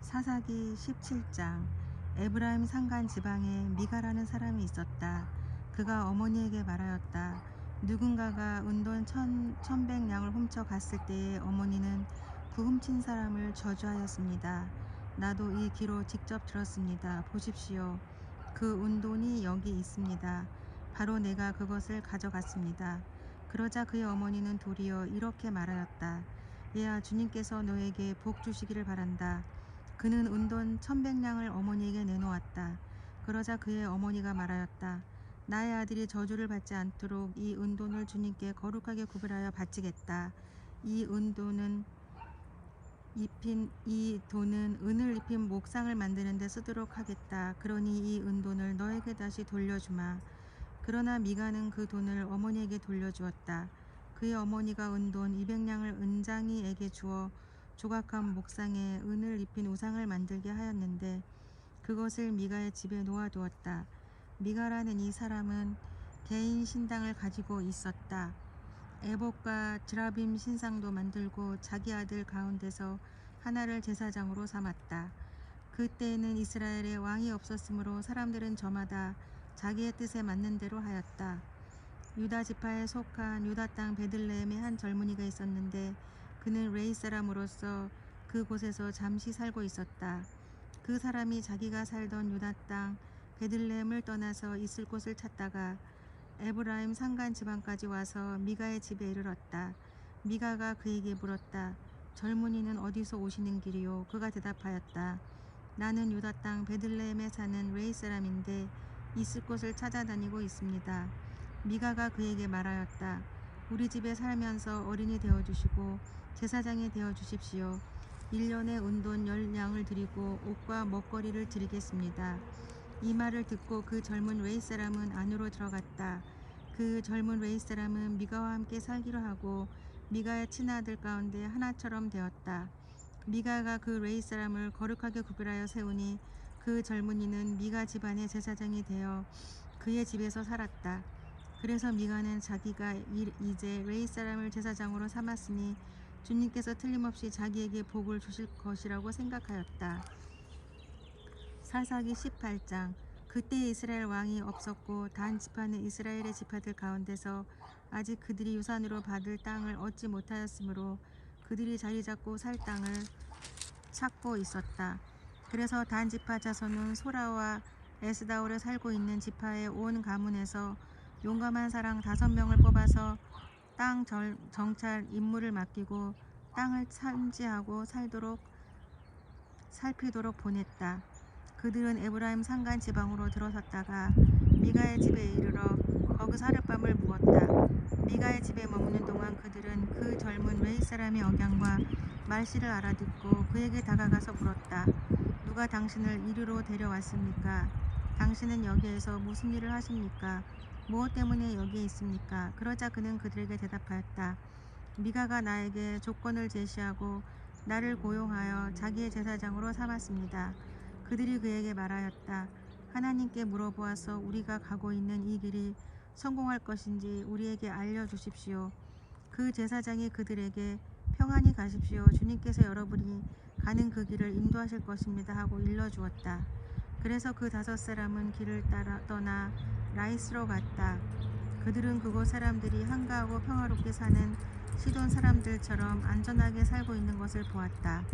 사사기 17장. 에브라임 산간 지방에 미가라는 사람이 있었다. 그가 어머니에게 말하였다. 누군가가 은돈 1,100냥을 훔쳐 갔을 때에 어머니는 그 훔친 사람을 저주하였습니다. 나도 이 귀로 직접 들었습니다. 보십시오. 그 은돈이 여기 있습니다. 바로 내가 그것을 가져갔습니다. 그러자 그의 어머니는 도리어 이렇게 말하였다. 얘야, 주님께서 너에게 복 주시기를 바란다. 그는 은돈 1,100냥을 어머니에게 내놓았다. 그러자 그의 어머니가 말하였다. 나의 아들이 저주를 받지 않도록 이 은돈을 주님께 거룩하게 구별하여 바치겠다. 이 돈은 은을 입힌 목상을 만드는 데 쓰도록 하겠다. 그러니 이 은돈을 너에게 다시 돌려주마. 그러나 미가는 그 돈을 어머니에게 돌려주었다. 그의 어머니가 은돈 200냥을 은장이에게 주어 조각한 목상에 은을 입힌 우상을 만들게 하였는데 그것을 미가의 집에 놓아두었다. 미가라는 이 사람은 개인 신당을 가지고 있었다. 에봇과 드라빔 신상도 만들고 자기 아들 가운데서 하나를 제사장으로 삼았다. 그때에는 이스라엘에 왕이 없었으므로 사람들은 저마다 자기의 뜻에 맞는 대로 하였다. 유다 지파에 속한 유다 땅 베들레헴에 한 젊은이가 있었는데 그는 레이 사람으로서 그곳에서 잠시 살고 있었다. 그 사람이 자기가 살던 유다 땅 베들레헴을 떠나서 있을 곳을 찾다가 에브라임 산간 지방까지 와서 미가의 집에 이르렀다. 미가가 그에게 물었다. 젊은이는 어디서 오시는 길이요? 그가 대답하였다. 나는 유다 땅 베들레헴에 사는 레이 사람인데 있을 곳을 찾아다니고 있습니다. 미가가 그에게 말하였다. 우리 집에 살면서 어린이 되어주시고 제사장이 되어주십시오. 1년에 은돈 10냥을 드리고 옷과 먹거리를 드리겠습니다. 이 말을 듣고 그 젊은 웨이 사람은 안으로 들어갔다. 그 젊은 웨이 사람은 미가와 함께 살기로 하고 미가의 친아들 가운데 하나처럼 되었다. 미가가 그 웨이 사람을 거룩하게 구별하여 세우니 그 젊은이는 미가 집안의 제사장이 되어 그의 집에서 살았다. 그래서 미가는 자기가 이제 웨이 사람을 제사장으로 삼았으니 주님께서 틀림없이 자기에게 복을 주실 것이라고 생각하였다. 사사기 18장. 그때 이스라엘 왕이 없었고 단 지파는 이스라엘의 지파들 가운데서 아직 그들이 유산으로 받을 땅을 얻지 못하였으므로 그들이 자리 잡고 살 땅을 찾고 있었다. 그래서 단 지파 자손은 소라와 에스다올에 살고 있는 지파의 온 가문에서 용감한 사람 5명을 뽑아서 땅 정찰 임무를 맡기고 땅을 탐지하고 살피도록 보냈다. 그들은 에브라임 산간 지방으로 들어섰다가 미가의 집에 이르러 거기서 하룻밤을 묵었다. 미가의 집에 머무는 동안 그들은 그 젊은 웨이 사람의 억양과 말씨를 알아듣고 그에게 다가가서 물었다. 누가 당신을 이리로 데려왔습니까? 당신은 여기에서 무슨 일을 하십니까? 무엇 때문에 여기에 있습니까? 그러자 그는 그들에게 대답하였다. 미가가 나에게 조건을 제시하고 나를 고용하여 자기의 제사장으로 삼았습니다. 그들이 그에게 말하였다. 하나님께 물어보아서 우리가 가고 있는 이 길이 성공할 것인지 우리에게 알려주십시오. 그 제사장이 그들에게 평안히 가십시오. 주님께서 여러분이 가는 그 길을 인도하실 것입니다 하고 일러주었다. 그래서 그 5사람은 길을 따라 떠나 라이스로 갔다. 그들은 그곳 사람들이 한가하고 평화롭게 사는 시돈 사람들처럼 안전하게 살고 있는 것을 보았다.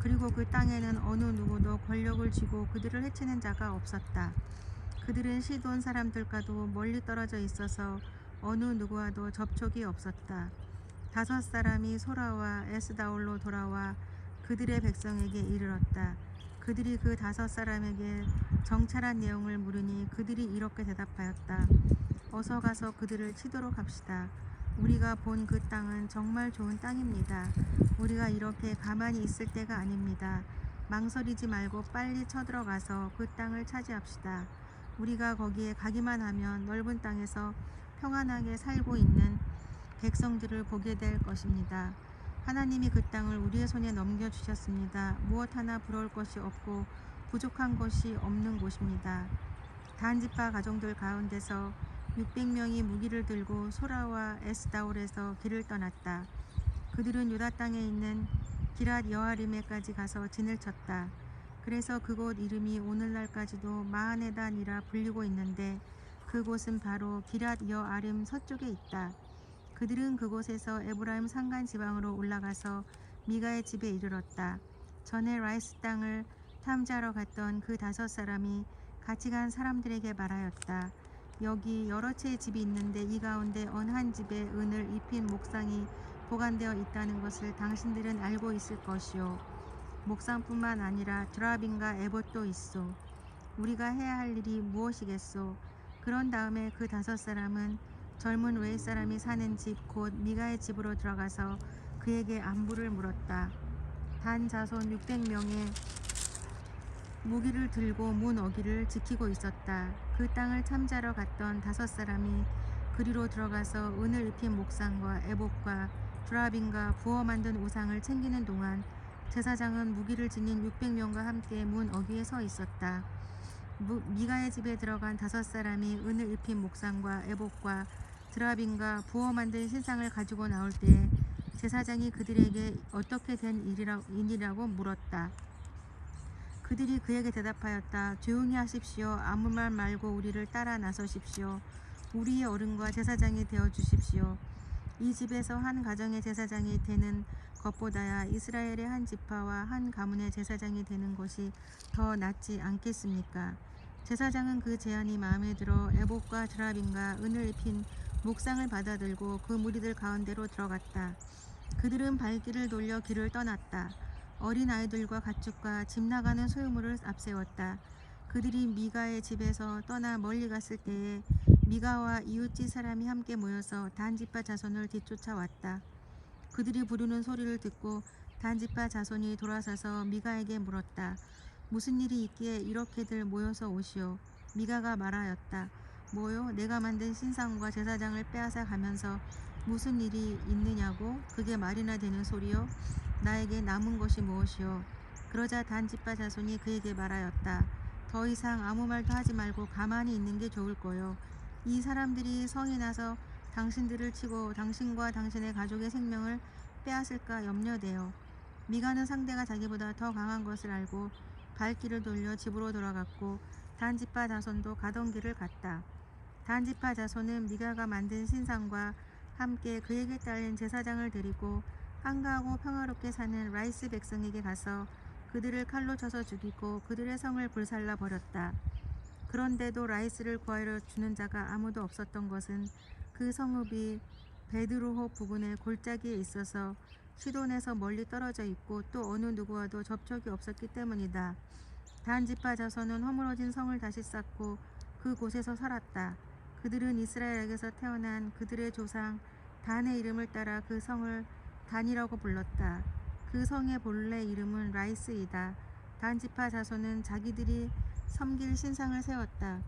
그리고 그 땅에는 어느 누구도 권력을 쥐고 그들을 해치는 자가 없었다. 그들은 시돈 사람들과도 멀리 떨어져 있어서 어느 누구와도 접촉이 없었다. 5사람이 소라와 에스다올로 돌아와 그들의 백성에게 이르렀다. 그들이 그 5사람에게 정찰한 내용을 물으니 그들이 이렇게 대답하였다. 어서 가서 그들을 치도록 합시다. 우리가 본 그 땅은 정말 좋은 땅입니다. 우리가 이렇게 가만히 있을 때가 아닙니다. 망설이지 말고 빨리 쳐들어가서 그 땅을 차지합시다. 우리가 거기에 가기만 하면 넓은 땅에서 평안하게 살고 있는 백성들을 보게 될 것입니다. 하나님이 그 땅을 우리의 손에 넘겨주셨습니다. 무엇 하나 부러울 것이 없고 부족한 것이 없는 곳입니다. 단 지파 가정들 가운데서 600명이 무기를 들고 소라와 에스다올에서 길을 떠났다. 그들은 유다 땅에 있는 기랏 여아림에까지 가서 진을 쳤다. 그래서 그곳 이름이 오늘날까지도 마하네단이라 불리고 있는데 그곳은 바로 기랏 여아림 서쪽에 있다. 그들은 그곳에서 에브라임 산간 지방으로 올라가서 미가의 집에 이르렀다. 전에 라이스 땅을 탐지하러 갔던 그 5사람이 같이 간 사람들에게 말하였다. 여기 여러 채의 집이 있는데 이 가운데 어느 한 집에 은을 입힌 목상이 보관되어 있다는 것을 당신들은 알고 있을 것이요. 목상뿐만 아니라 드라빈과 에봇도 있소. 우리가 해야 할 일이 무엇이겠소? 그런 다음에 그 5사람은 젊은 외 사람이 사는 집 곧 미가의 집으로 들어가서 그에게 안부를 물었다. 단 자손 600명의 무기를 들고 문 어귀를 지키고 있었다. 그 땅을 탐지하러 갔던 5사람이 그리로 들어가서 은을 입힌 목상과 에봇과 드라빈과 부어 만든 우상을 챙기는 동안 제사장은 무기를 지닌 600명과 함께 문 어귀에 서 있었다. 미가의 집에 들어간 5사람이 은을 입힌 목상과 에봇과 드라빈과 부어 만든 신상을 가지고 나올 때에 제사장이 그들에게 어떻게 된 일이라고 물었다. 그들이 그에게 대답하였다. 조용히 하십시오. 아무 말 말고 우리를 따라 나서십시오. 우리의 어른과 제사장이 되어 주십시오. 이 집에서 한 가정의 제사장이 되는 것보다야 이스라엘의 한 지파와 한 가문의 제사장이 되는 것이 더 낫지 않겠습니까? 제사장은 그 제안이 마음에 들어 에봇과 드라빈과 은을 입힌 목상을 받아들고 그 무리들 가운데로 들어갔다. 그들은 발길을 돌려 길을 떠났다. 어린 아이들과 가축과 집 나가는 소유물을 앞세웠다. 그들이 미가의 집에서 떠나 멀리 갔을 때에 미가와 이웃집 사람이 함께 모여서 단지파 자손을 뒤쫓아왔다. 그들이 부르는 소리를 듣고 단지파 자손이 돌아서서 미가에게 물었다. 무슨 일이 있기에 이렇게들 모여서 오시오? 미가가 말하였다. 뭐요? 내가 만든 신상과 제사장을 빼앗아 가면서 무슨 일이 있느냐고? 그게 말이나 되는 소리요? 나에게 남은 것이 무엇이요? 그러자 단지파 자손이 그에게 말하였다. 더 이상 아무 말도 하지 말고 가만히 있는 게 좋을 거요. 이 사람들이 성이 나서 당신들을 치고 당신과 당신의 가족의 생명을 빼앗을까 염려돼요. 미가는 상대가 자기보다 더 강한 것을 알고 발길을 돌려 집으로 돌아갔고 단지파 자손도 가던 길을 갔다. 단지파 자손은 미가가 만든 신상과 함께 그에게 딸린 제사장을 데리고 한가하고 평화롭게 사는 라이스 백성에게 가서 그들을 칼로 쳐서 죽이고 그들의 성을 불살라 버렸다. 그런데도 라이스를 구하여 주는 자가 아무도 없었던 것은 그 성읍이 베드로호 부근의 골짜기에 있어서 시돈에서 멀리 떨어져 있고 또 어느 누구와도 접촉이 없었기 때문이다. 단지파 자손은 허물어진 성을 다시 쌓고 그곳에서 살았다. 그들은 이스라엘에게서 태어난 그들의 조상 단의 이름을 따라 그 성을 단이라고 불렀다. 그 성의 본래 이름은 라이스이다. 단지파 자손은 자기들이 섬길 신상을 세웠다.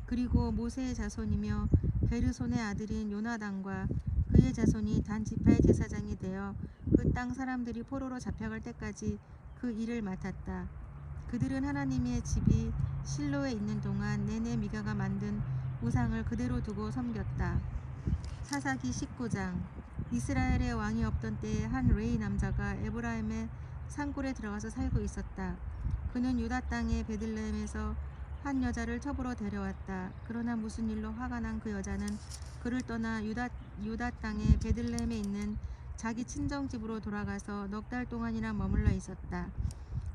그리고 모세의 자손이며 게르손의 아들인 요나단과 그의 자손이 단지파의 제사장이 되어 그 땅 사람들이 포로로 잡혀갈 때까지 그 일을 맡았다. 그들은 하나님의 집이 실로에 있는 동안 내내 미가가 만든 우상을 그대로 두고 섬겼다. 사사기 19장. 이스라엘의 왕이 없던 때에 한 레위 남자가 에브라임의 산골에 들어가서 살고 있었다. 그는 유다 땅의 베들레헴에서 한 여자를 첩으로 데려왔다. 그러나 무슨 일로 화가 난 그 여자는 그를 떠나 유다 땅의 베들레헴에 있는 자기 친정집으로 돌아가서 넉 달 동안이나 머물러 있었다.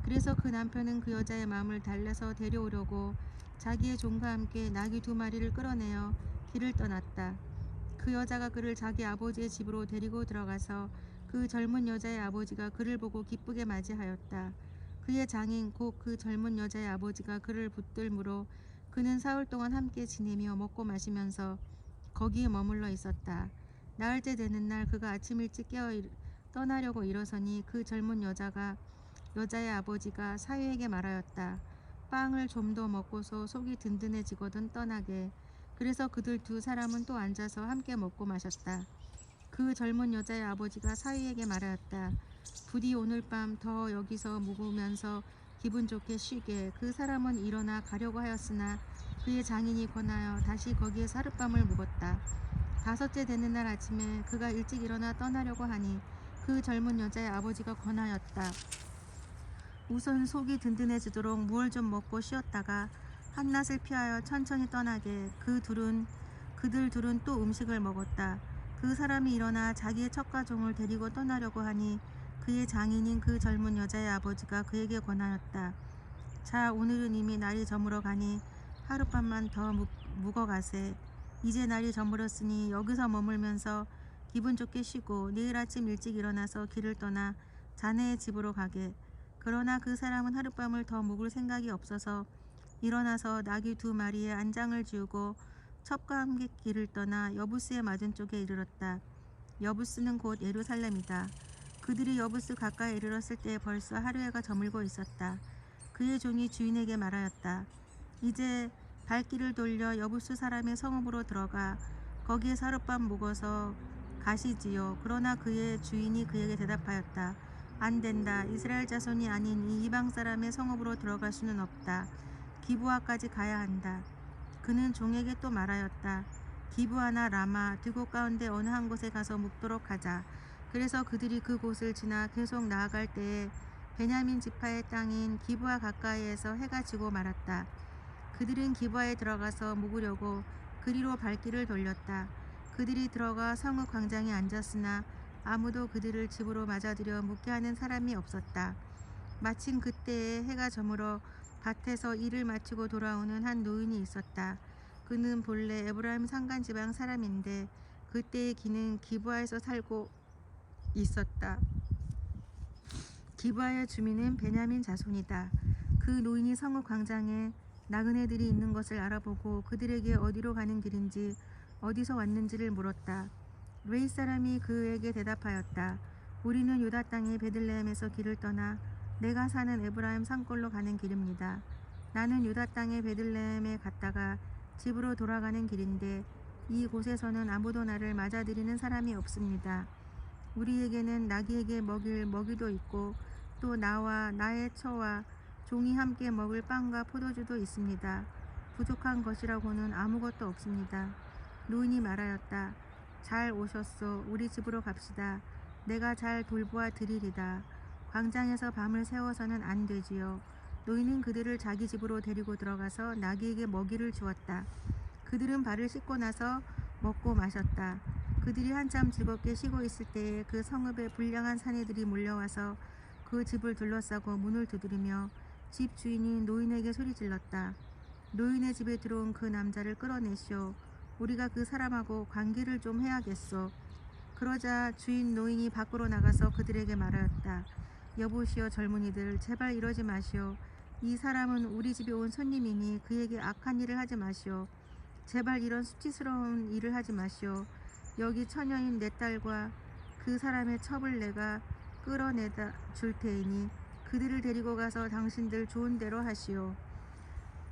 그래서 그 남편은 그 여자의 마음을 달래서 데려오려고 자기의 종과 함께 나귀 2마리를 끌어내어 길을 떠났다. 그 여자가 그를 자기 아버지의 집으로 데리고 들어가서 그 젊은 여자의 아버지가 그를 보고 기쁘게 맞이하였다. 그의 장인 곧 그 젊은 여자의 아버지가 그를 붙들므로 그는 사흘 동안 함께 지내며 먹고 마시면서 거기에 머물러 있었다. 나흘째 되는 날 그가 아침 일찍 깨어 떠나려고 일어서니 그 젊은 여자의 아버지가 사위에게 말하였다. 빵을 좀 더 먹고서 속이 든든해지거든 떠나게. 그래서 그들 2사람은 또 앉아서 함께 먹고 마셨다. 그 젊은 여자의 아버지가 사위에게 말하였다. 부디 오늘 밤 더 여기서 묵으면서 기분 좋게 쉬게. 그 사람은 일어나 가려고 하였으나 그의 장인이 권하여 다시 거기에서 하룻밤을 묵었다. 5째 되는 날 아침에 그가 일찍 일어나 떠나려고 하니 그 젊은 여자의 아버지가 권하였다. 우선 속이 든든해지도록 무얼 좀 먹고 쉬었다가 한낮을 피하여 천천히 떠나게 그들 둘은 또 음식을 먹었다. 그 사람이 일어나 자기의 첩가종을 데리고 떠나려고 하니 그의 장인인 그 젊은 여자의 아버지가 그에게 권하였다. 자, 오늘은 이미 날이 저물어 가니 하룻밤만 더 묵어 가세. 이제 날이 저물었으니 여기서 머물면서 기분 좋게 쉬고 내일 아침 일찍 일어나서 길을 떠나 자네의 집으로 가게. 그러나 그 사람은 하룻밤을 더 묵을 생각이 없어서 일어나서 나귀 2마리에 안장을 지우고 첩과 함께 길을 떠나 여부스의 맞은쪽에 이르렀다. 여부스는 곧 예루살렘이다. 그들이 여부스 가까이 이르렀을 때 벌써 하루해가 저물고 있었다. 그의 종이 주인에게 말하였다. 이제 발길을 돌려 여부스 사람의 성읍으로 들어가 거기에서 하룻밤 묵어서 가시지요. 그러나 그의 주인이 그에게 대답하였다. 안 된다. 이스라엘 자손이 아닌 이 이방 사람의 성읍으로 들어갈 수는 없다. 기브아까지 가야 한다. 그는 종에게 또 말하였다. 기브아나 라마 두 곳 가운데 어느 한 곳에 가서 묵도록 하자. 그래서 그들이 그곳을 지나 계속 나아갈 때에 베냐민 지파의 땅인 기브아 가까이에서 해가 지고 말았다. 그들은 기브아에 들어가서 묵으려고 그리로 발길을 돌렸다. 그들이 들어가 성읍 광장에 앉았으나 아무도 그들을 집으로 맞아들여 묵게 하는 사람이 없었다. 마침 그때에 해가 저물어 밭에서 일을 마치고 돌아오는 한 노인이 있었다. 그는 본래 에브라임 산간 지방 사람인데 그때의 그는 기브아에서 살고 있었다. 기브아의 주민은 베냐민 자손이다. 그 노인이 성읍 광장에 나그네들이 있는 것을 알아보고 그들에게 어디로 가는 길인지 어디서 왔는지를 물었다. 웨이 사람이 그에게 대답하였다. 우리는 유다 땅의 베들레헴에서 길을 떠나 내가 사는 에브라임 산골로 가는 길입니다. 나는 유다 땅의 베들레헴에 갔다가 집으로 돌아가는 길인데 이곳에서는 아무도 나를 맞아들이는 사람이 없습니다. 우리에게는 나귀에게 먹일 먹이도 있고 또 나와 나의 처와 종이 함께 먹을 빵과 포도주도 있습니다. 부족한 것이라고는 아무것도 없습니다. 노인이 말하였다. 잘 오셨소. 우리 집으로 갑시다. 내가 잘 돌보아 드리리다. 광장에서 밤을 새워서는 안 되지요. 노인은 그들을 자기 집으로 데리고 들어가서 나귀에게 먹이를 주었다. 그들은 발을 씻고 나서 먹고 마셨다. 그들이 한참 즐겁게 쉬고 있을 때에 그 성읍에 불량한 사내들이 몰려와서 그 집을 둘러싸고 문을 두드리며 집 주인이 노인에게 소리질렀다. 노인의 집에 들어온 그 남자를 끌어내시오. 우리가 그 사람하고 관계를 좀 해야겠소. 그러자 주인 노인이 밖으로 나가서 그들에게 말하였다. 여보시오 젊은이들, 제발 이러지 마시오. 이 사람은 우리 집에 온 손님이니 그에게 악한 일을 하지 마시오. 제발 이런 수치스러운 일을 하지 마시오. 여기 처녀인 내 딸과 그 사람의 첩을 내가 끌어내다 줄 테이니 그들을 데리고 가서 당신들 좋은 대로 하시오.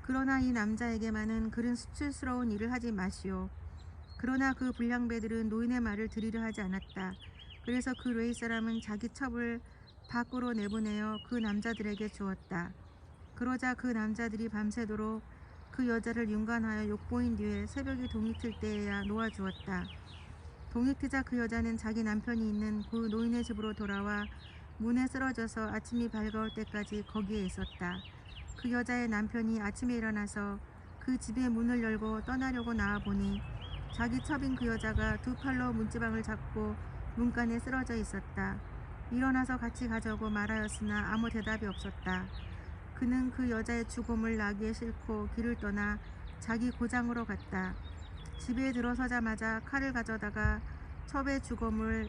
그러나 이 남자에게만은 그런 수치스러운 일을 하지 마시오. 그러나 그 불량배들은 노인의 말을 들으려 하지 않았다. 그래서 그 레위 사람은 자기 첩을 밖으로 내보내어 그 남자들에게 주었다. 그러자 그 남자들이 밤새도록 그 여자를 윤관하여 욕보인 뒤에 새벽이 동이 틀 때에야 놓아주었다. 동이 트자 그 여자는 자기 남편이 있는 그 노인의 집으로 돌아와 문에 쓰러져서 아침이 밝아올 때까지 거기에 있었다. 그 여자의 남편이 아침에 일어나서 그 집의 문을 열고 떠나려고 나와보니 자기 첩인 그 여자가 두 팔로 문지방을 잡고 문간에 쓰러져 있었다. 일어나서 같이 가자고 말하였으나 아무 대답이 없었다. 그는 그 여자의 죽음을 나귀에 싣고 길을 떠나 자기 고장으로 갔다. 집에 들어서자마자 칼을 가져다가 첩의 죽음을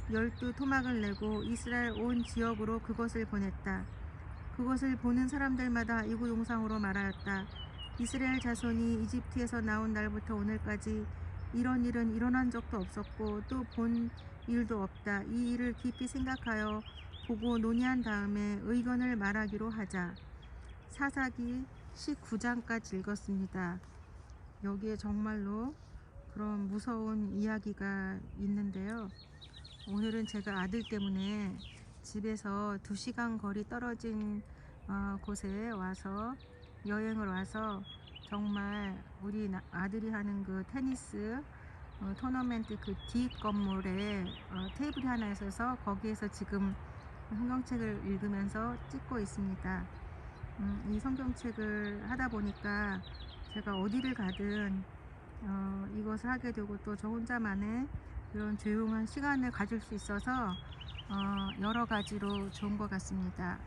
12토막을 내고 이스라엘 온 지역으로 그것을 보냈다. 그것을 보는 사람들마다 이구동성으로 말하였다. 이스라엘 자손이 이집트에서 나온 날부터 오늘까지 이런 일은 일어난 적도 없었고 또 본 일도 없다. 이 일을 깊이 생각하여 보고 논의한 다음에 의견을 말하기로 하자. 사사기 19장까지 읽었습니다. 여기에 정말로 그런 무서운 이야기가 있는데요. 오늘은 제가 아들 때문에 집에서 2시간 거리 떨어진 곳에 와서 여행을 와서 정말 우리 아들이 하는 그 테니스 토너먼트 그 뒷 건물에 테이블이 하나 있어서 거기에서 지금 성경책을 읽으면서 찍고 있습니다. 이 성경책을 하다 보니까 제가 어디를 가든 이것을 하게 되고 또 저 혼자만의 이런 조용한 시간을 가질 수 있어서 여러 가지로 좋은 것 같습니다.